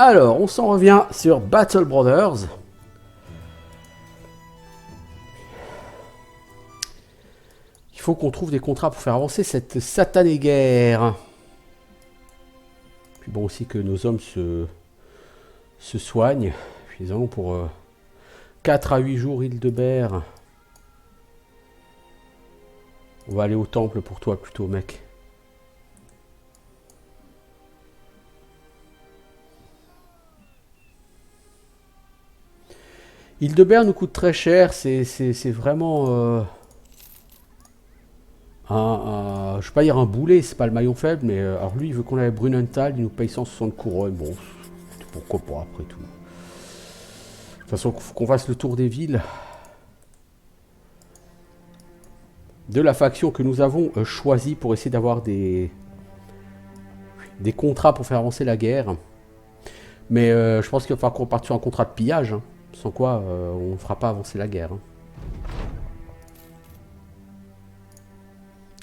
Alors, on s'en revient sur Battle Brothers. Il faut qu'on trouve des contrats pour faire avancer cette satanée guerre. Puis bon aussi que nos hommes se soignent. Puis nous allons pour 4 à 8 jours Hildebert. On va aller au temple pour toi plutôt, mec. Hildebert nous coûte très cher, c'est vraiment je vais pas dire un boulet, c'est pas le maillon faible, mais alors lui il veut qu'on aille à Brunenthal, il nous paye 160 couronnes, bon, pourquoi pas après tout. De toute façon, il faut qu'on fasse le tour des villes de la faction que nous avons choisie pour essayer d'avoir des contrats pour faire avancer la guerre. Mais je pense qu'il va falloir qu'on parte sur un contrat de pillage, hein. Sans quoi, on ne fera pas avancer la guerre. Hein.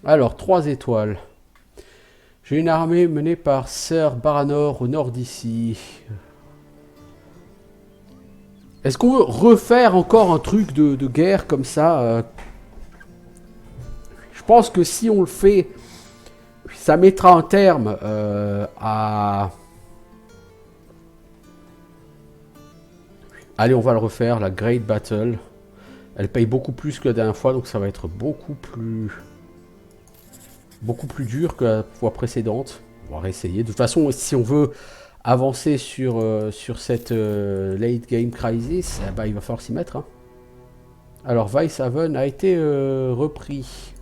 Alors, 3 étoiles. J'ai une armée menée par Sir Baranor au nord d'ici. Est-ce qu'on veut refaire encore un truc de guerre comme ça Je pense que si on le fait, ça mettra un terme à... Allez, on va le refaire, la Great Battle. Elle paye beaucoup plus que la dernière fois, donc ça va être beaucoup plus dur que la fois précédente. On va réessayer. De toute façon, si on veut avancer sur cette late game crisis, eh ben, il va falloir s'y mettre. Hein. Alors, Weishaven a été repris.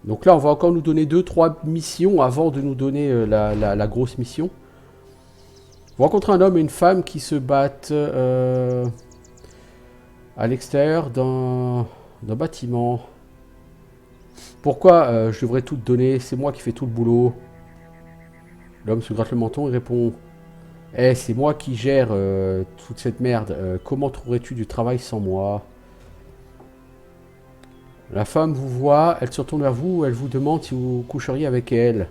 Donc là, on va encore nous donner 2-3 missions avant de nous donner la grosse mission. Vous rencontrez un homme et une femme qui se battent à l'extérieur d'un bâtiment. Pourquoi je devrais tout te donner? C'est moi qui fais tout le boulot. L'homme se gratte le menton et répond: Eh, c'est moi qui gère toute cette merde. Comment trouverais-tu du travail sans moi? La femme vous voit, elle se retourne vers vous, elle vous demande si vous coucheriez avec elle.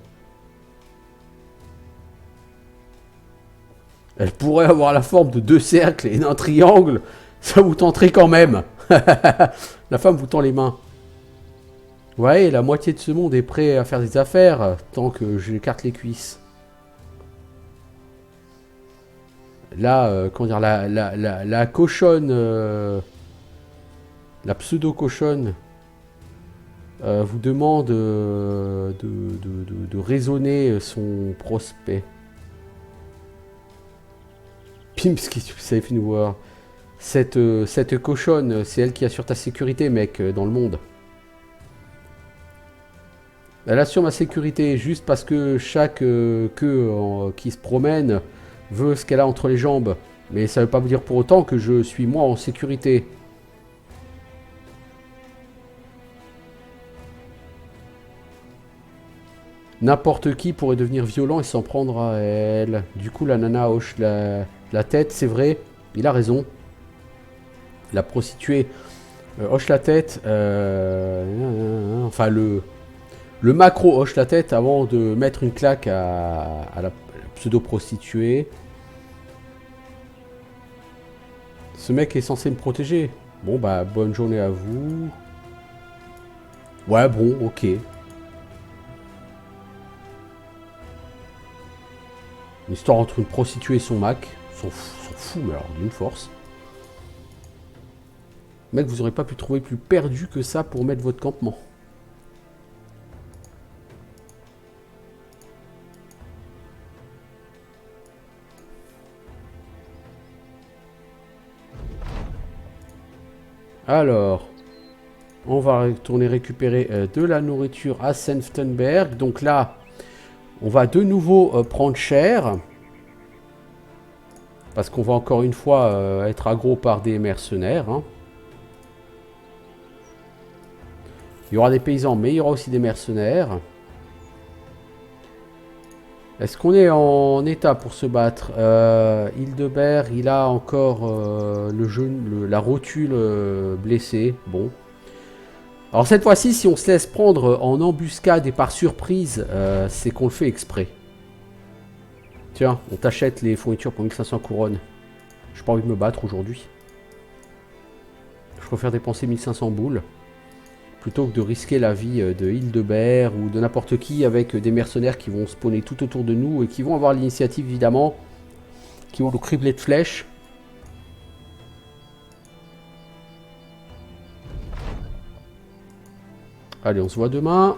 Elle pourrait avoir la forme de 2 cercles et d'un triangle. Ça vous tenterait quand même. La femme vous tend les mains. Ouais, la moitié de ce monde est prêt à faire des affaires tant que je écarte les cuisses. Là, comment dire, la cochonne, la pseudo-cochonne, vous demande de raisonner son prospect. Pimski, ça fait nous voir. Cette cochonne, c'est elle qui assure ta sécurité, mec, dans le monde. Elle assure ma sécurité juste parce que chaque queue qui se promène veut ce qu'elle a entre les jambes. Mais ça veut pas vous dire pour autant que je suis moi en sécurité. N'importe qui pourrait devenir violent et s'en prendre à elle. Du coup, la nana hoche la tête, c'est vrai, il a raison. La prostituée hoche la tête. Enfin, le macro hoche la tête avant de mettre une claque à la pseudo-prostituée. Ce mec est censé me protéger. Bon, bah, bonne journée à vous. Ouais, bon, ok. Une histoire entre une prostituée et son Mac. S'en fout, mais alors d'une force. Mec, vous aurez pas pu trouver plus perdu que ça pour mettre votre campement. Alors, on va retourner récupérer de la nourriture à Senftenberg. Donc là, on va de nouveau prendre cher. Parce qu'on va encore une fois être aggro par des mercenaires. Hein. Il y aura des paysans, mais il y aura aussi des mercenaires. Est-ce qu'on est en état pour se battre? Hildebert, il a encore la rotule blessée. Bon. Alors cette fois-ci, si on se laisse prendre en embuscade et par surprise, c'est qu'on le fait exprès. Tiens, on t'achète les fournitures pour 1500 couronnes. J'ai pas envie de me battre aujourd'hui. Je préfère dépenser 1500 boules plutôt que de risquer la vie de Hildebert ou de n'importe qui avec des mercenaires qui vont spawner tout autour de nous et qui vont avoir l'initiative évidemment, qui vont nous cribler de flèches. Allez, on se voit demain.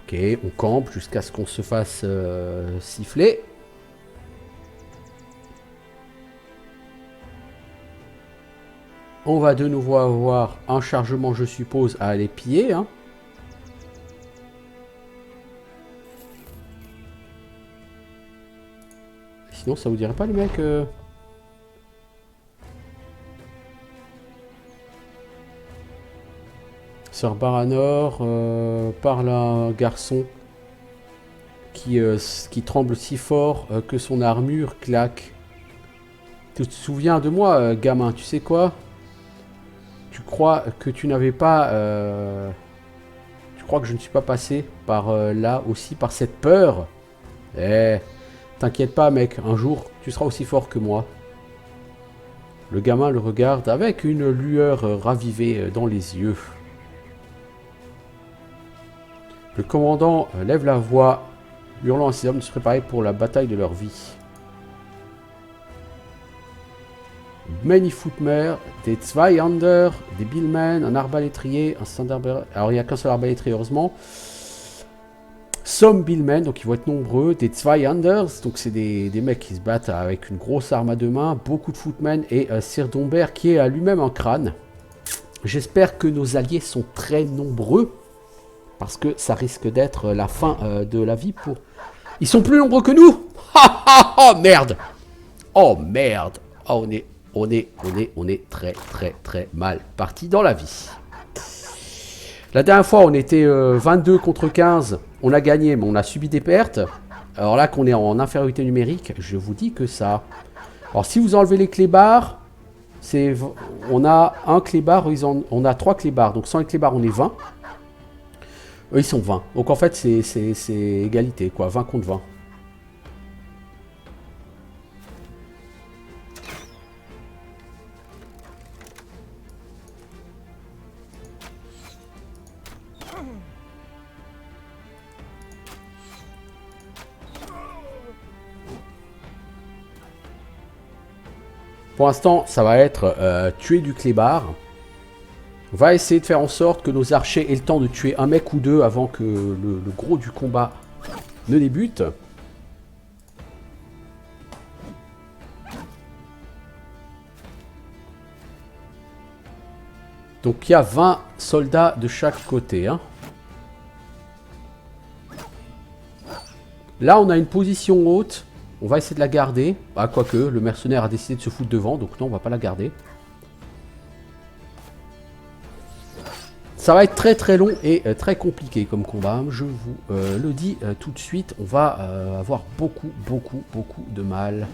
Ok, on campe jusqu'à ce qu'on se fasse siffler. On va de nouveau avoir un chargement, je suppose, à aller piller. Hein. Sinon, ça vous dirait pas, les mecs Sir Baranor parle à un garçon qui tremble si fort que son armure claque. Tu te souviens de moi, gamin, tu sais quoi? Tu crois que tu n'avais pas... Tu crois que je ne suis pas passé par là aussi, par cette peur? Eh, t'inquiète pas, mec, un jour, tu seras aussi fort que moi. Le gamin le regarde avec une lueur ravivée dans les yeux. Le commandant lève la voix, hurlant à ses hommes de se préparer pour la bataille de leur vie. Many footmer, des Zweihander, des Billmen, un arbalétrier, un Standardbearer. Alors il n'y a qu'un seul arbalétrier heureusement. Some Billmen, donc ils vont être nombreux, des Zweihanders, donc c'est des mecs qui se battent avec une grosse arme à deux mains, beaucoup de footmen et Sir Dombert qui est à lui-même un crâne. J'espère que nos alliés sont très nombreux, parce que ça risque d'être la fin de la vie pour... Ils sont plus nombreux que nous. Oh merde. Oh merde. Oh on est très mal parti dans la vie. La dernière fois, on était 22 contre 15. On a gagné, mais on a subi des pertes. Alors là, qu'on est en infériorité numérique, je vous dis que ça... Alors, si vous enlevez les clébards, on a un clébard, on a 3 clébards. Donc, sans les clébards, on est 20. Eux, ils sont 20. Donc, en fait, c'est égalité, quoi. 20 contre 20. Pour l'instant, ça va être tuer du clébard. On va essayer de faire en sorte que nos archers aient le temps de tuer un mec ou deux avant que le gros du combat ne débute. Donc il y a 20 soldats de chaque côté. Hein. Là, on a une position haute. On va essayer de la garder. Ah, quoique, le mercenaire a décidé de se foutre devant, donc non, on va pas la garder. Ça va être très long et très compliqué comme combat. Je vous le dis tout de suite. On va avoir beaucoup de mal.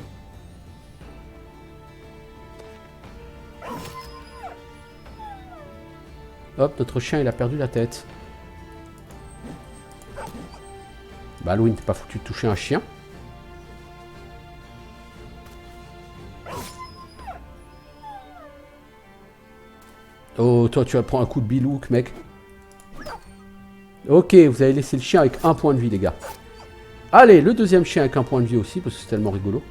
Hop, notre chien, il a perdu la tête. Bah, Halloween, t'es pas foutu de toucher un chien. Oh, toi, tu vas prendre un coup de bilouk, mec. Ok, vous avez laissé le chien avec un point de vie, les gars. Allez, le deuxième chien avec un point de vie aussi, parce que c'est tellement rigolo.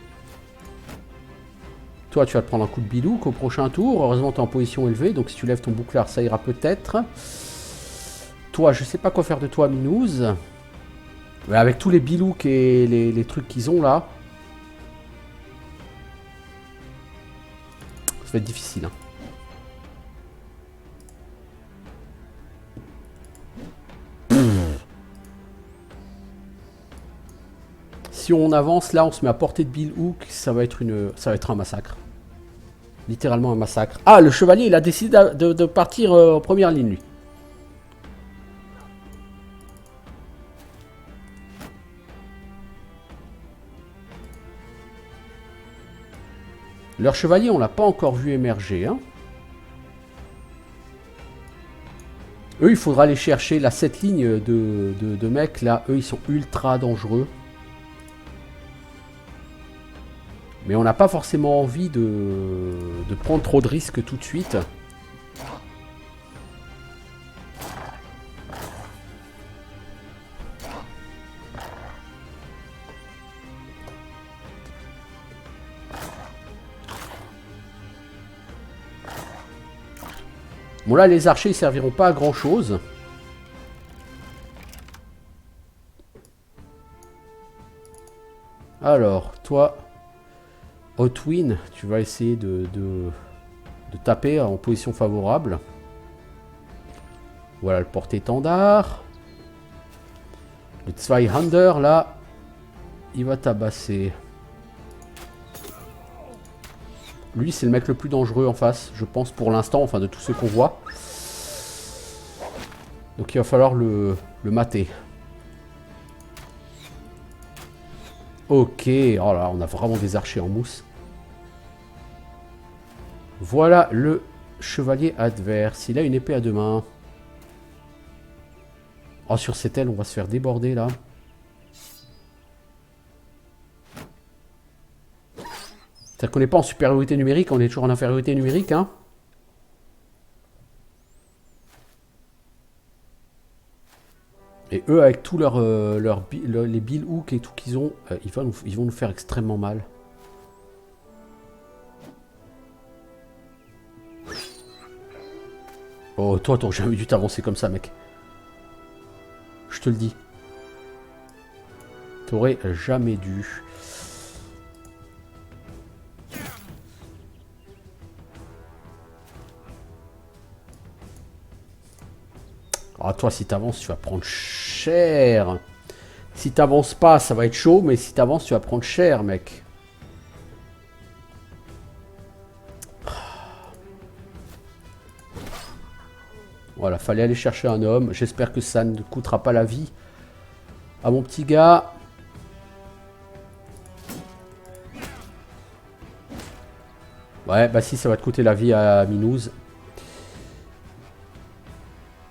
Toi, tu vas te prendre un coup de bilouk au prochain tour. Heureusement, tu es en position élevée, donc si tu lèves ton bouclard, ça ira peut-être. Toi, je sais pas quoi faire de toi, Minouz. Mais avec tous les bilouks et les trucs qu'ils ont, là. Ça va être difficile, hein. Si on avance, là, on se met à portée de Billhook, ça va être un massacre. Littéralement un massacre. Ah, le chevalier, il a décidé de partir en première ligne, lui. Leur chevalier, on l'a pas encore vu émerger. Hein. Eux, il faudra aller chercher là, cette ligne de mecs. Là, eux, ils sont ultra dangereux. Mais on n'a pas forcément envie de prendre trop de risques tout de suite. Bon là les archers ils serviront pas à grand chose. Alors toi Hotwin, tu vas essayer de taper en position favorable. Voilà le porte-étendard. Le Zweihander là, il va tabasser. Lui, c'est le mec le plus dangereux en face, je pense, pour l'instant, enfin de tous ceux qu'on voit. Donc il va falloir le mater. Ok, oh là, on a vraiment des archers en mousse. Voilà le chevalier adverse. Il a une épée à deux mains. Oh, sur cette aile, on va se faire déborder là. C'est-à-dire qu'on n'est pas en supériorité numérique, on est toujours en infériorité numérique, hein. Et eux, avec tous les bill hooks et tout qu'ils ont, ils vont nous faire extrêmement mal. Oh, toi, t'aurais jamais dû t'avancer comme ça, mec. Je te le dis. T'aurais jamais dû. Ah, toi, si t'avances, tu vas prendre cher. Si t'avances pas, ça va être chaud, mais si t'avances, tu vas prendre cher, mec. Voilà, fallait aller chercher un homme. J'espère que ça ne coûtera pas la vie à mon petit gars. Ouais, bah si, ça va te coûter la vie à Minouz.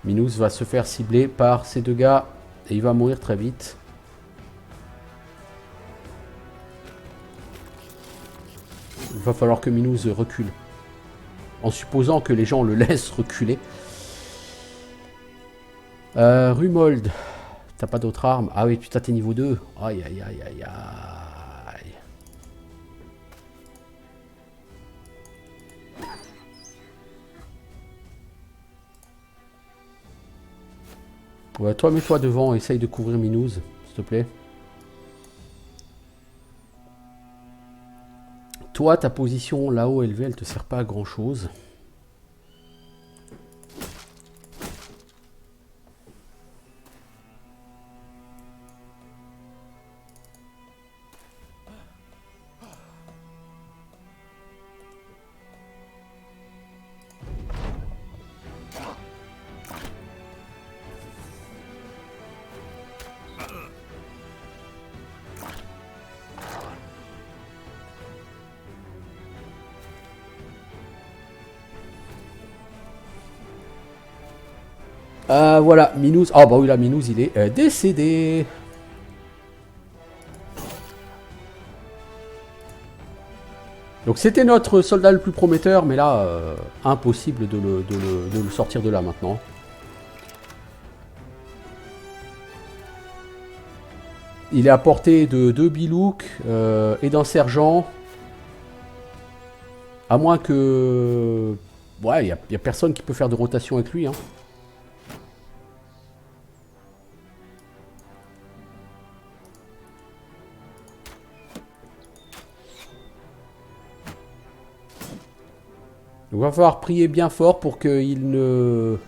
Minouz va se faire cibler par ces deux gars et il va mourir très vite. Il va falloir que Minouz recule. En supposant que les gens le laissent reculer. Rumold. T'as pas d'autres armes? Ah oui, putain, t'es niveau 2. Aïe, aïe, aïe, aïe, aïe. Ouais, toi, mets-toi devant, essaye de couvrir Minouz, s'il te plaît. Toi, ta position là-haut élevée, elle te sert pas à grand-chose. Voilà, Minouz. Ah bah oui, là, Minouz, il est décédé. Donc c'était notre soldat le plus prometteur, mais là, impossible de le sortir de là maintenant. Il est à portée de 2 bilouks et d'un sergent. À moins que... Ouais, il n'y a personne qui peut faire de rotation avec lui, hein. Il va falloir prier bien fort pour qu'il ne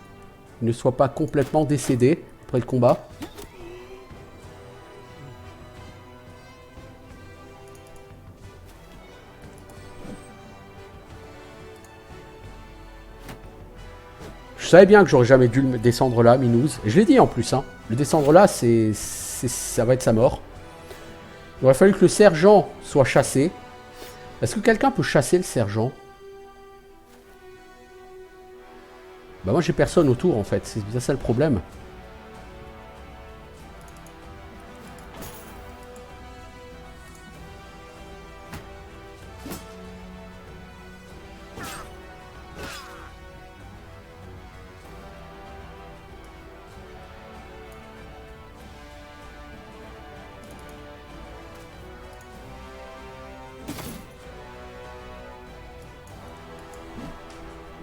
soit pas complètement décédé après le combat. Je savais bien que j'aurais jamais dû le descendre là, Minouz. Je l'ai dit en plus, hein. Le descendre là, ça va être sa mort. Il aurait fallu que le sergent soit chassé. Est-ce que quelqu'un peut chasser le sergent? Bah moi j'ai personne autour en fait, c'est bien ça le problème.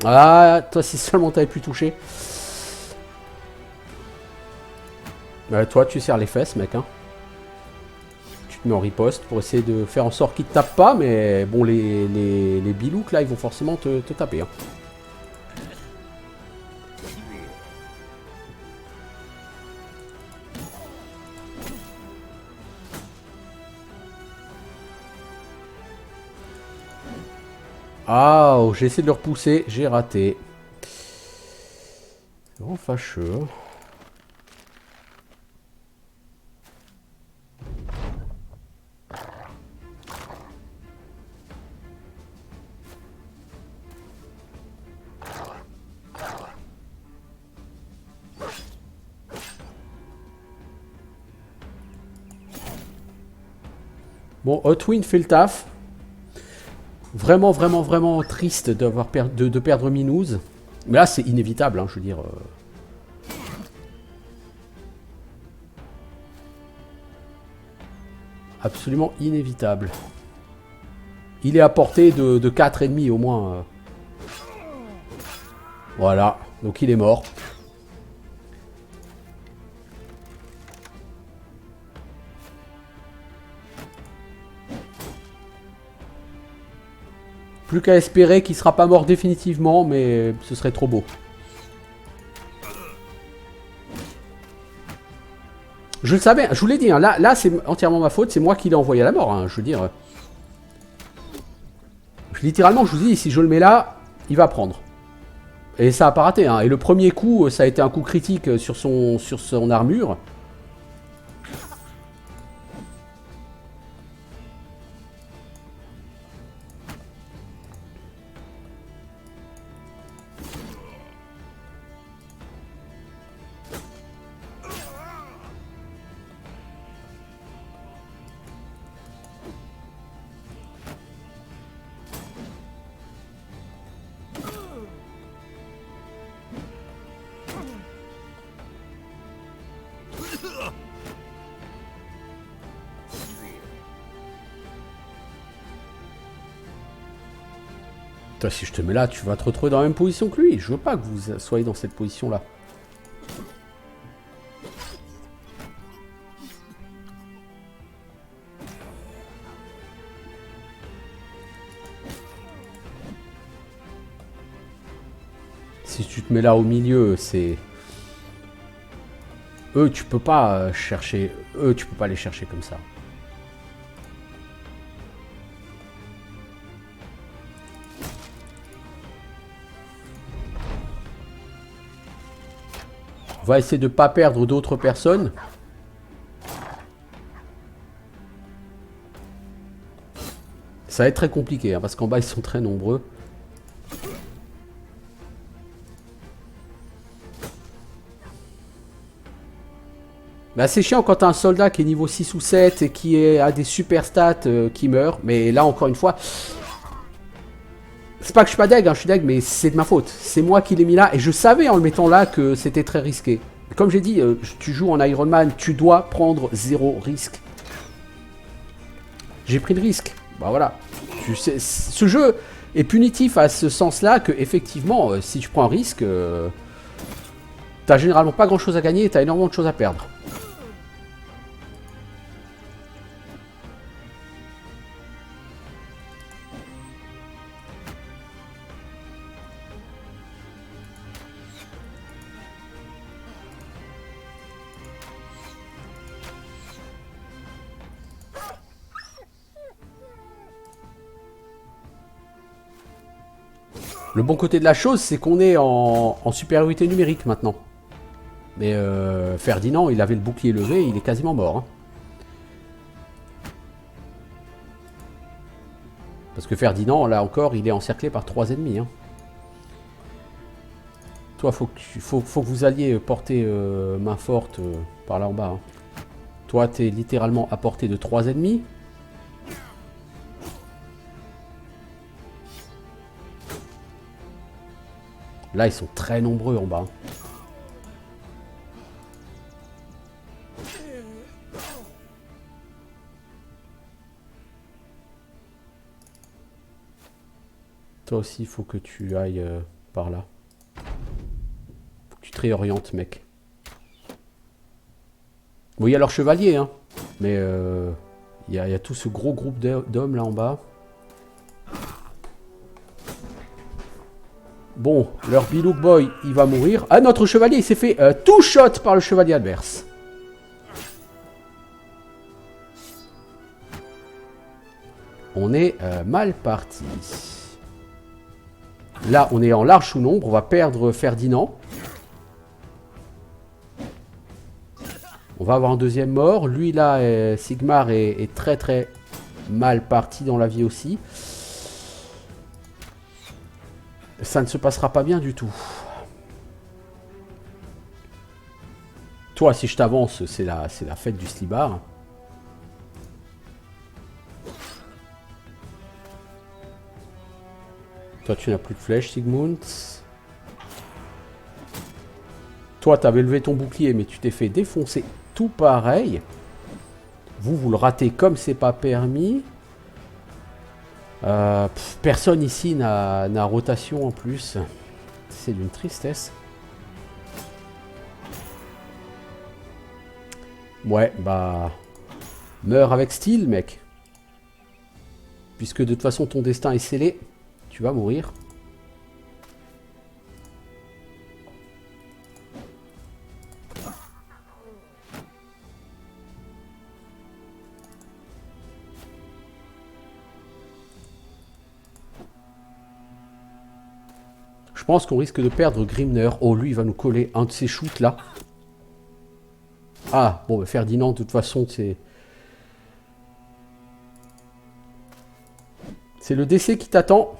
Ah, toi si seulement t'avais pu toucher. Toi tu serres les fesses mec hein. Tu te mets en riposte pour essayer de faire en sorte qu'ils te tapent pas, mais bon les bilouks là ils vont forcément te taper hein. Ah, oh, j'ai essayé de le repousser, j'ai raté. C'est vraiment fâcheux. Bon, Hotwind fait le taf. Vraiment, vraiment, vraiment triste d'avoir de perdre Minouz. Mais là, c'est inévitable, hein, je veux dire. Absolument inévitable. Il est à portée de 4 ennemis au moins. Voilà, donc il est mort. Plus qu'à espérer qu'il sera pas mort définitivement, mais ce serait trop beau. Je le savais, je vous l'ai dit, hein, là c'est entièrement ma faute, c'est moi qui l'ai envoyé à la mort, hein, je veux dire. Littéralement, je vous dis, si je le mets là, il va prendre. Et ça a pas raté, hein. Et le premier coup, ça a été un coup critique sur son armure. Toi, si je te mets là, tu vas te retrouver dans la même position que lui. Je veux pas que vous soyez dans cette position-là. Si tu te mets là au milieu, c'est... Eux, tu peux pas chercher... Eux, tu peux pas les chercher comme ça. On va essayer de pas perdre d'autres personnes. Ça va être très compliqué, hein, parce qu'en bas, ils sont très nombreux. Bah, c'est chiant quand t'as un soldat qui est niveau 6 ou 7 et qui a des super stats qui meurt. Mais là, encore une fois... C'est pas que je suis pas deg, hein, je suis deg, mais c'est de ma faute. C'est moi qui l'ai mis là, et je savais en le mettant là que c'était très risqué. Comme j'ai dit, tu joues en Iron Man, tu dois prendre 0 risque. J'ai pris le risque. Bah voilà. Tu sais, ce jeu est punitif à ce sens-là que, effectivement, si tu prends un risque, t'as généralement pas grand-chose à gagner et t'as énormément de choses à perdre. Le bon côté de la chose, c'est qu'on est en supériorité numérique maintenant. Mais Ferdinand, il avait le bouclier levé, il est quasiment mort. Hein. Parce que Ferdinand, là encore, il est encerclé par 3 ennemis. Hein. Toi, faut que vous alliez porter main forte par là en bas. Hein. Toi, t'es littéralement à portée de 3 ennemis. Là, ils sont très nombreux en bas. Toi aussi, il faut que tu ailles par là. Faut que tu te réorientes, mec. Bon, il y a leur chevalier, hein. Mais il y a tout ce gros groupe d'hommes là en bas. Bon, leur Bilouk Boy, il va mourir. Ah, notre chevalier, il s'est fait tout shot par le chevalier adverse. On est mal parti. Là, on est en large sous-nombre. On va perdre Ferdinand. On va avoir un deuxième mort. Lui, là, Sigmar est très très mal parti dans la vie aussi. Ça ne se passera pas bien du tout. Toi, si je t'avance, c'est la fête du slibard. Toi, tu n'as plus de flèches, Sigmund. Toi, tu avais levé ton bouclier, mais tu t'es fait défoncer tout pareil. Vous le ratez comme c'est pas permis. Personne ici n'a rotation en plus. C'est d'une tristesse. Ouais, bah... Meurs avec style, mec. Puisque de toute façon, ton destin est scellé. Tu vas mourir. Je pense qu'on risque de perdre Grimner. Oh, lui, il va nous coller un de ses shoots, là. Ah, bon, bah, Ferdinand, de toute façon, c'est... C'est le décès qui t'attend.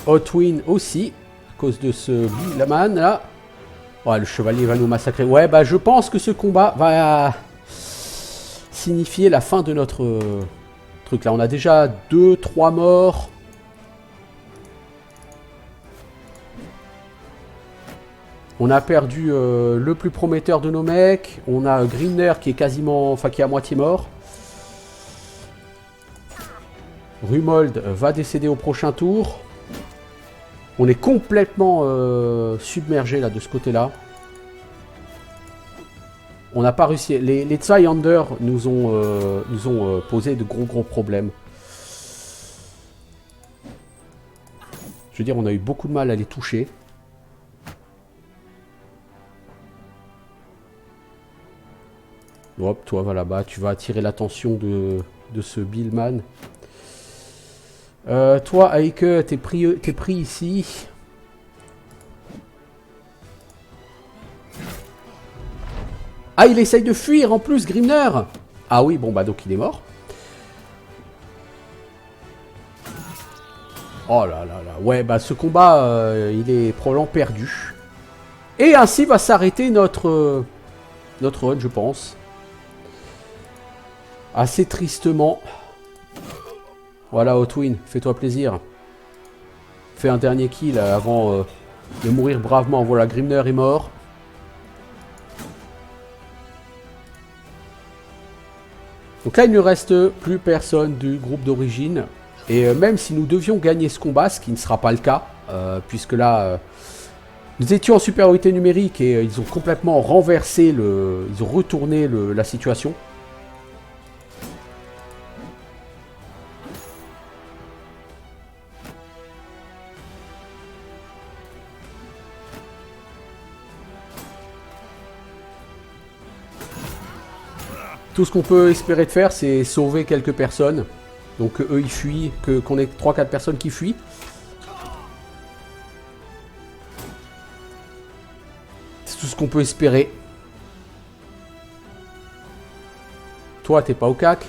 Hotwin aussi, à cause de ce Billaman, là. Ouais, le chevalier va nous massacrer. Ouais, bah, je pense que ce combat va... signifier la fin de notre truc là. On a déjà 2-3 morts. On a perdu le plus prometteur de nos mecs. On a Grimner qui est quasiment, enfin qui est à moitié mort. Rumold va décéder au prochain tour. On est complètement submergé là de ce côté là. On n'a pas réussi. Les Zweihander nous ont posé de gros problèmes. Je veux dire, on a eu beaucoup de mal à les toucher. Hop, toi, va là-bas. Tu vas attirer l'attention de ce Billman. Toi, Heike, t'es pris ici. Ah, il essaye de fuir en plus, Grimner. Ah oui, bon, bah donc il est mort. Oh là là là. Ouais, bah ce combat, il est probablement perdu. Et ainsi va s'arrêter notre run, je pense. Assez tristement. Voilà, Hotwin, fais-toi plaisir. Fais un dernier kill avant de mourir bravement. Voilà, Grimner est mort. Donc là, il ne reste plus personne du groupe d'origine. Et même si nous devions gagner ce combat, ce qui ne sera pas le cas, puisque là, nous étions en supériorité numérique et ils ont complètement renversé ils ont retourné la situation. Tout ce qu'on peut espérer de faire, c'est sauver quelques personnes. Donc eux, ils fuient, qu'on ait 3-4 personnes qui fuient. C'est tout ce qu'on peut espérer. Toi, t'es pas au cac.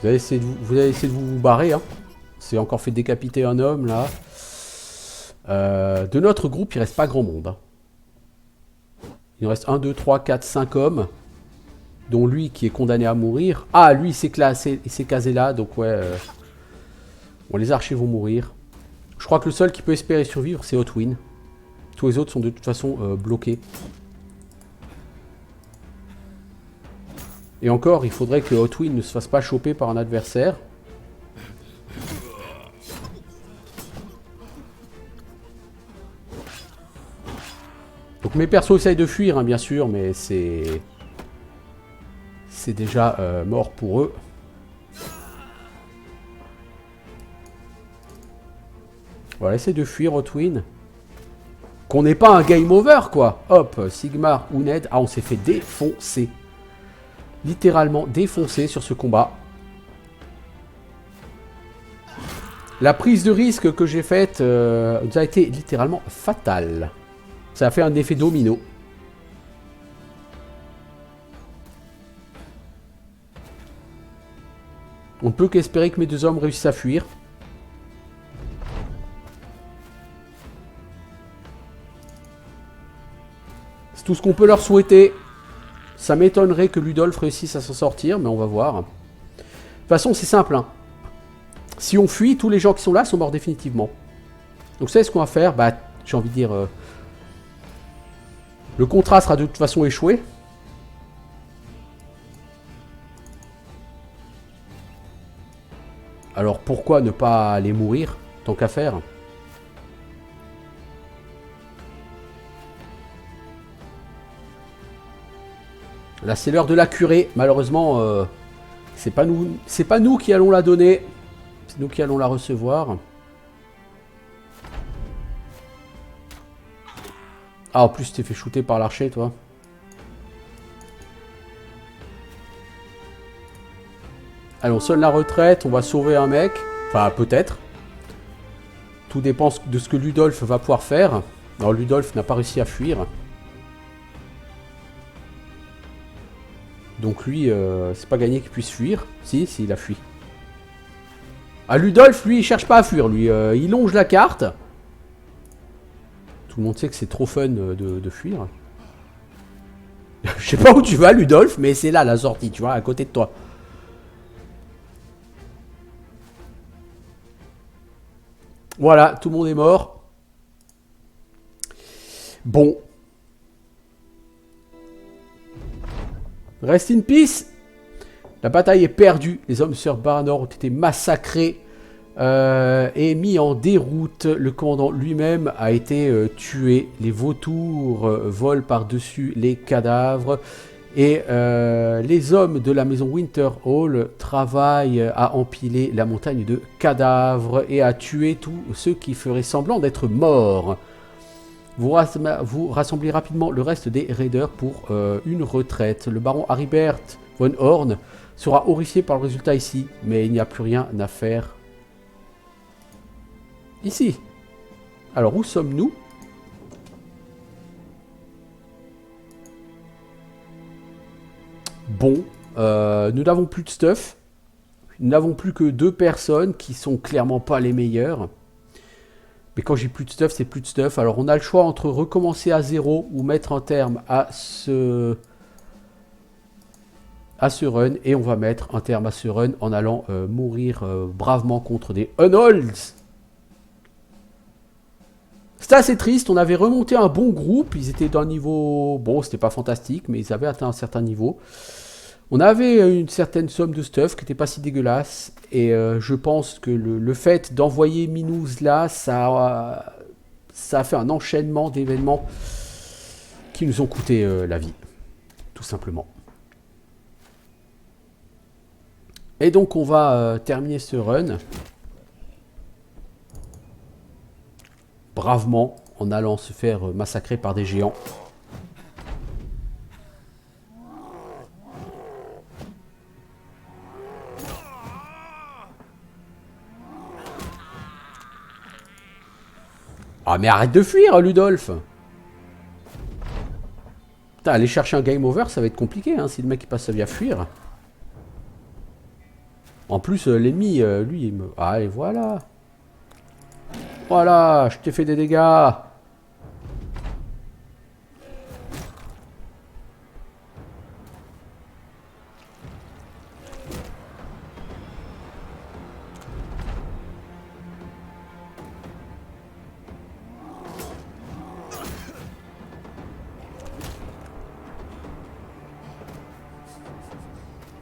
Vous allez essayer de vous barrer. Hein. C'est encore fait décapiter un homme, là. De notre groupe, il reste pas grand monde. Hein. Il nous reste 1, 2, 3, 4, 5 hommes. Dont lui qui est condamné à mourir. Ah, lui, il s'est casé là. Donc, ouais. Bon, les archers vont mourir. Je crois que le seul qui peut espérer survivre, c'est Hotwin. Tous les autres sont de toute façon bloqués. Et encore, il faudrait que Hotwin ne se fasse pas choper par un adversaire. Donc mes persos essayent de fuir, hein, bien sûr, mais c'est déjà mort pour eux. Voilà, essaye de fuir Hotwin. Qu'on n'ait pas un game over, quoi. Hop, Sigmar ou Ned. Ah, on s'est fait défoncer. Littéralement défoncer sur ce combat. La prise de risque que j'ai faite a été littéralement fatale. Ça a fait un effet domino. On ne peut qu'espérer que mes deux hommes réussissent à fuir. C'est tout ce qu'on peut leur souhaiter. Ça m'étonnerait que Ludolf réussisse à s'en sortir, mais on va voir. De toute façon, c'est simple. Hein. Si on fuit, tous les gens qui sont là sont morts définitivement. Donc, vous savez ce qu'on va faire? Bah, j'ai envie de dire... le contrat sera de toute façon échoué. Alors, pourquoi ne pas aller mourir, tant qu'à faire? Là, c'est l'heure de la curée. Malheureusement, c'est pas nous qui allons la donner. C'est nous qui allons la recevoir. Ah, en plus, tu t'es fait shooter par l'archer, toi. Allez, on sonne la retraite. On va sauver un mec. Enfin, peut-être. Tout dépend de ce que Ludolf va pouvoir faire. Alors, Ludolf n'a pas réussi à fuir. Donc lui, c'est pas gagné qu'il puisse fuir. Si, il a fui. Ah, Ludolf, lui, il cherche pas à fuir. Lui, il longe la carte. Tout le monde sait que c'est trop fun de fuir. Je sais pas où tu vas, Ludolf, mais c'est là la sortie, tu vois, à côté de toi. Voilà, tout le monde est mort. Bon. Rest in peace. La bataille est perdue. Les hommes de Sir Baranor ont été massacrés et mis en déroute. Le commandant lui-même a été tué. Les vautours volent par-dessus les cadavres. Et les hommes de la maison Winterhall travaillent à empiler la montagne de cadavres et à tuer tous ceux qui feraient semblant d'être morts. Vous rassemblez rapidement le reste des raiders pour une retraite. Le baron Haribert von Horn sera horrifié par le résultat ici, mais il n'y a plus rien à faire ici. Alors, où sommes-nous? Bon, nous n'avons plus de stuff. Nous n'avons plus que 2 personnes qui sont clairement pas les meilleures. Mais quand j'ai plus de stuff, c'est plus de stuff. Alors on a le choix entre recommencer à 0 ou mettre un terme à ce run. Et on va mettre un terme à ce run en allant mourir bravement contre des Unholds. C'était assez triste. On avait remonté un bon groupe. Ils étaient d'un niveau... Bon, c'était pas fantastique, mais ils avaient atteint un certain niveau. On avait une certaine somme de stuff qui n'était pas si dégueulasse. Et je pense que le fait d'envoyer Minouz là, ça a fait un enchaînement d'événements qui nous ont coûté la vie. Tout simplement. Et donc on va terminer ce run. Bravement, en allant se faire massacrer par des géants. Ah mais arrête de fuir, Ludolf. Putain, aller chercher un game over, ça va être compliqué, hein, si le mec il passe sa vie à fuir. En plus, l'ennemi, lui, il me... Ah, et voilà. Voilà, je t'ai fait des dégâts.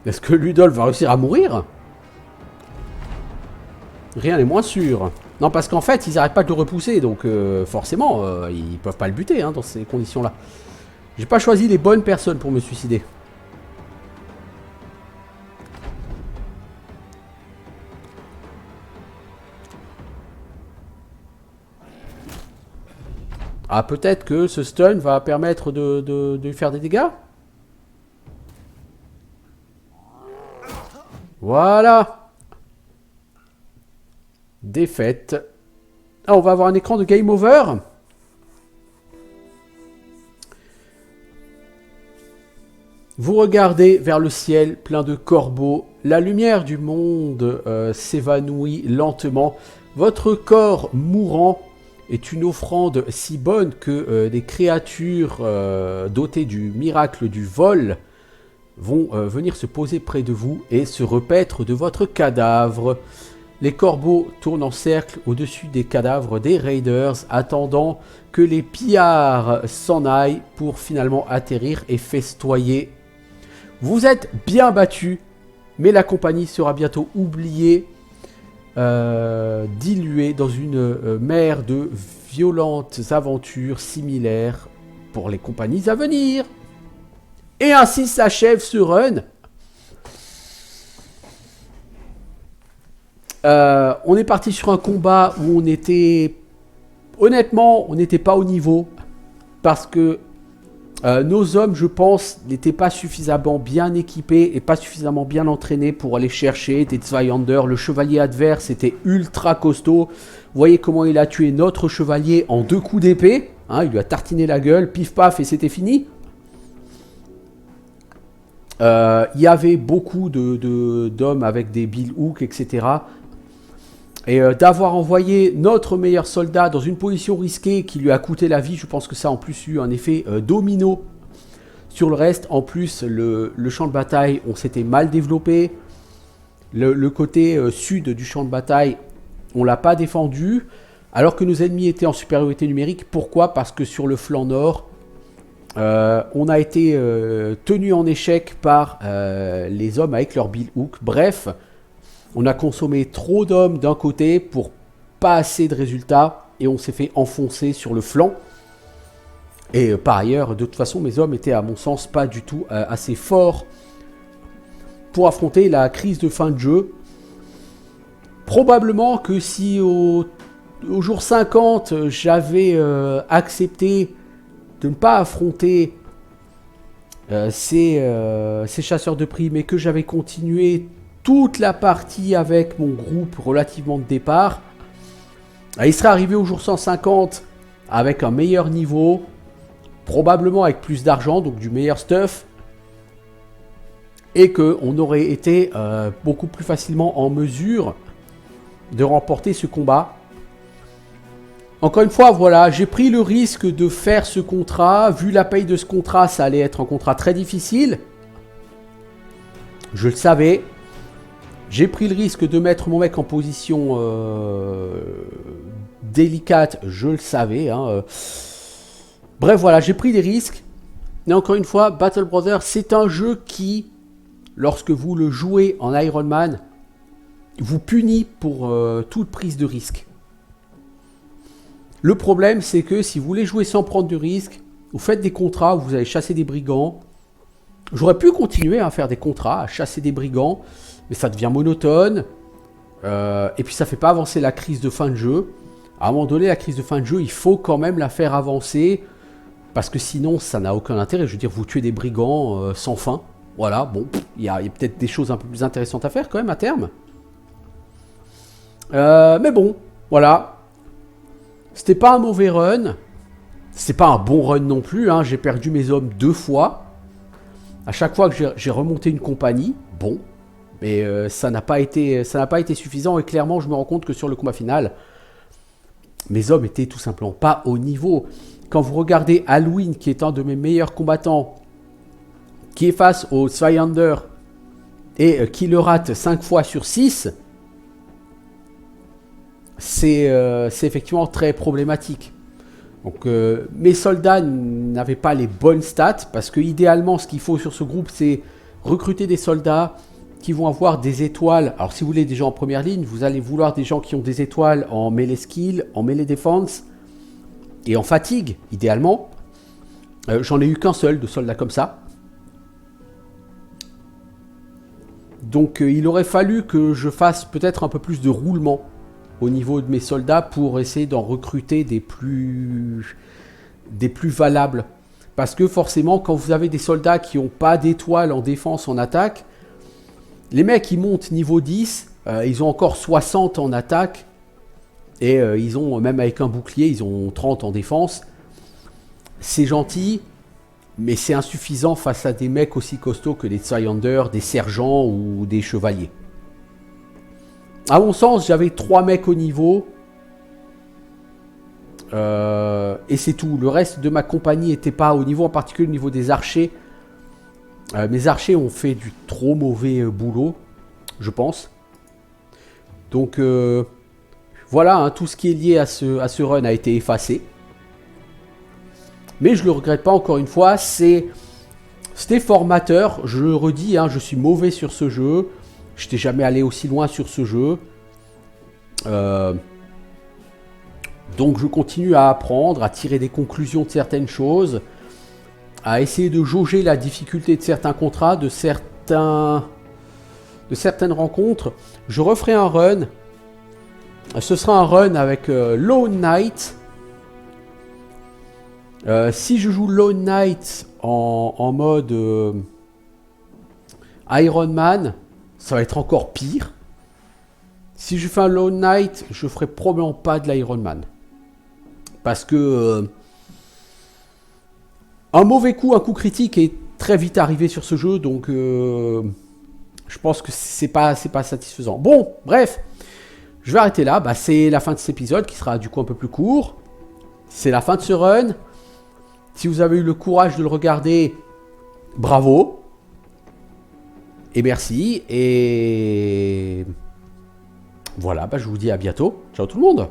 Est-ce que Ludolf va réussir à mourir? Rien n'est moins sûr. Non, parce qu'en fait, ils n'arrêtent pas de le repousser, donc forcément, ils peuvent pas le buter hein, dans ces conditions-là. J'ai pas choisi les bonnes personnes pour me suicider. Ah, peut-être que ce stun va permettre de lui faire des dégâts. Voilà. Défaite. Ah, on va avoir un écran de game over. Vous regardez vers le ciel plein de corbeaux. La lumière du monde s'évanouit lentement. Votre corps mourant est une offrande si bonne que des créatures dotées du miracle du vol vont venir se poser près de vous et se repaître de votre cadavre. Les corbeaux tournent en cercle au-dessus des cadavres des raiders, attendant que les pillards s'en aillent pour finalement atterrir et festoyer. Vous êtes bien battus, mais la compagnie sera bientôt oubliée, diluée dans une mer de violentes aventures similaires pour les compagnies à venir. Et ainsi s'achève ce run. On est parti sur un combat où on était... Honnêtement, on n'était pas au niveau. Parce que nos hommes, je pense, n'étaient pas suffisamment bien équipés et pas suffisamment bien entraînés pour aller chercher des Zweihander. Le chevalier adverse était ultra costaud. Vous voyez comment il a tué notre chevalier en 2 coups d'épée. Hein, il lui a tartiné la gueule, pif paf et c'était fini. Il y avait beaucoup d'hommes avec des billhooks, etc. Et d'avoir envoyé notre meilleur soldat dans une position risquée qui lui a coûté la vie, je pense que ça a en plus eu un effet domino sur le reste. En plus, le champ de bataille, on s'était mal développé. Le côté sud du champ de bataille, on l'a pas défendu. Alors que nos ennemis étaient en supériorité numérique. Pourquoi? Parce que sur le flanc nord, on a été tenu en échec par les hommes avec leur billhook. Bref, on a consommé trop d'hommes d'un côté pour pas assez de résultats et on s'est fait enfoncer sur le flanc. Et par ailleurs, de toute façon, mes hommes étaient à mon sens pas du tout assez forts pour affronter la crise de fin de jeu. Probablement que si au jour 50, j'avais accepté de ne pas affronter ces chasseurs de primes et que j'avais continué toute la partie avec mon groupe relativement de départ, il serait arrivé au jour 150 avec un meilleur niveau, probablement avec plus d'argent, donc du meilleur stuff, et qu'on aurait été beaucoup plus facilement en mesure de remporter ce combat. Encore une fois, voilà, j'ai pris le risque de faire ce contrat. Vu la paye de ce contrat, ça allait être un contrat très difficile. Je le savais. J'ai pris le risque de mettre mon mec en position délicate. Je le savais. Hein. Bref, voilà, j'ai pris des risques. Mais encore une fois, Battle Brothers, c'est un jeu qui, lorsque vous le jouez en Iron Man, vous punit pour toute prise de risque. Le problème, c'est que si vous voulez jouer sans prendre de risque, vous faites des contrats où vous allez chasser des brigands. J'aurais pu continuer à faire des contrats, à chasser des brigands, mais ça devient monotone. Et puis ça ne fait pas avancer la crise de fin de jeu. À un moment donné, la crise de fin de jeu, il faut quand même la faire avancer. Parce que sinon, ça n'a aucun intérêt. Je veux dire, vous tuez des brigands sans fin. Voilà, bon, il y a peut-être des choses un peu plus intéressantes à faire quand même à terme. Mais bon, voilà. C'était pas un mauvais run. C'est pas un bon run non plus, hein. J'ai perdu mes hommes 2 fois. À chaque fois que j'ai remonté une compagnie, bon, mais ça n'a pas été suffisant. Et clairement, je me rends compte que sur le combat final, mes hommes étaient tout simplement pas au niveau. Quand vous regardez Halloween, qui est un de mes meilleurs combattants, qui est face au Zweihander et qui le rate 5 fois sur 6, c'est effectivement très problématique. Donc mes soldats n'avaient pas les bonnes stats, parce que idéalement ce qu'il faut sur ce groupe, c'est recruter des soldats qui vont avoir des étoiles. Alors si vous voulez des gens en première ligne, vous allez vouloir des gens qui ont des étoiles en melee skill, en melee défense et en fatigue, idéalement. J'en ai eu qu'un seul de soldats comme ça. Donc il aurait fallu que je fasse peut-être un peu plus de roulement au niveau de mes soldats pour essayer d'en recruter des plus valables. Parce que forcément, quand vous avez des soldats qui n'ont pas d'étoiles en défense, en attaque, les mecs ils montent niveau 10, ils ont encore 60 en attaque, et ils ont, même avec un bouclier, ils ont 30 en défense. C'est gentil, mais c'est insuffisant face à des mecs aussi costauds que les Zweihander, des sergents ou des chevaliers. À mon sens, j'avais 3 mecs au niveau. Et c'est tout. Le reste de ma compagnie n'était pas au niveau, en particulier au niveau des archers. Mes archers ont fait du trop mauvais boulot, je pense. Donc voilà, hein, tout ce qui est lié à ce run a été effacé. Mais je ne le regrette pas, encore une fois. C'était formateur. Je le redis, hein, je suis mauvais sur ce jeu. Je n'étais jamais allé aussi loin sur ce jeu. Donc je continue à apprendre, à tirer des conclusions de certaines choses, à essayer de jauger la difficulté de certains contrats, de certaines rencontres. Je referai un run. Ce sera un run avec Lone Knight. Si je joue Lone Knight en mode Iron Man, ça va être encore pire. Si je fais un Lone Knight, je ferai probablement pas de l'Iron Man. Parce que un mauvais coup, un coup critique est très vite arrivé sur ce jeu. Donc je pense que c'est pas satisfaisant. Bon, bref. Je vais arrêter là. Bah, c'est la fin de cet épisode qui sera du coup un peu plus court. C'est la fin de ce run. Si vous avez eu le courage de le regarder, bravo. Et merci. Et voilà, bah, je vous dis à bientôt. Ciao tout le monde.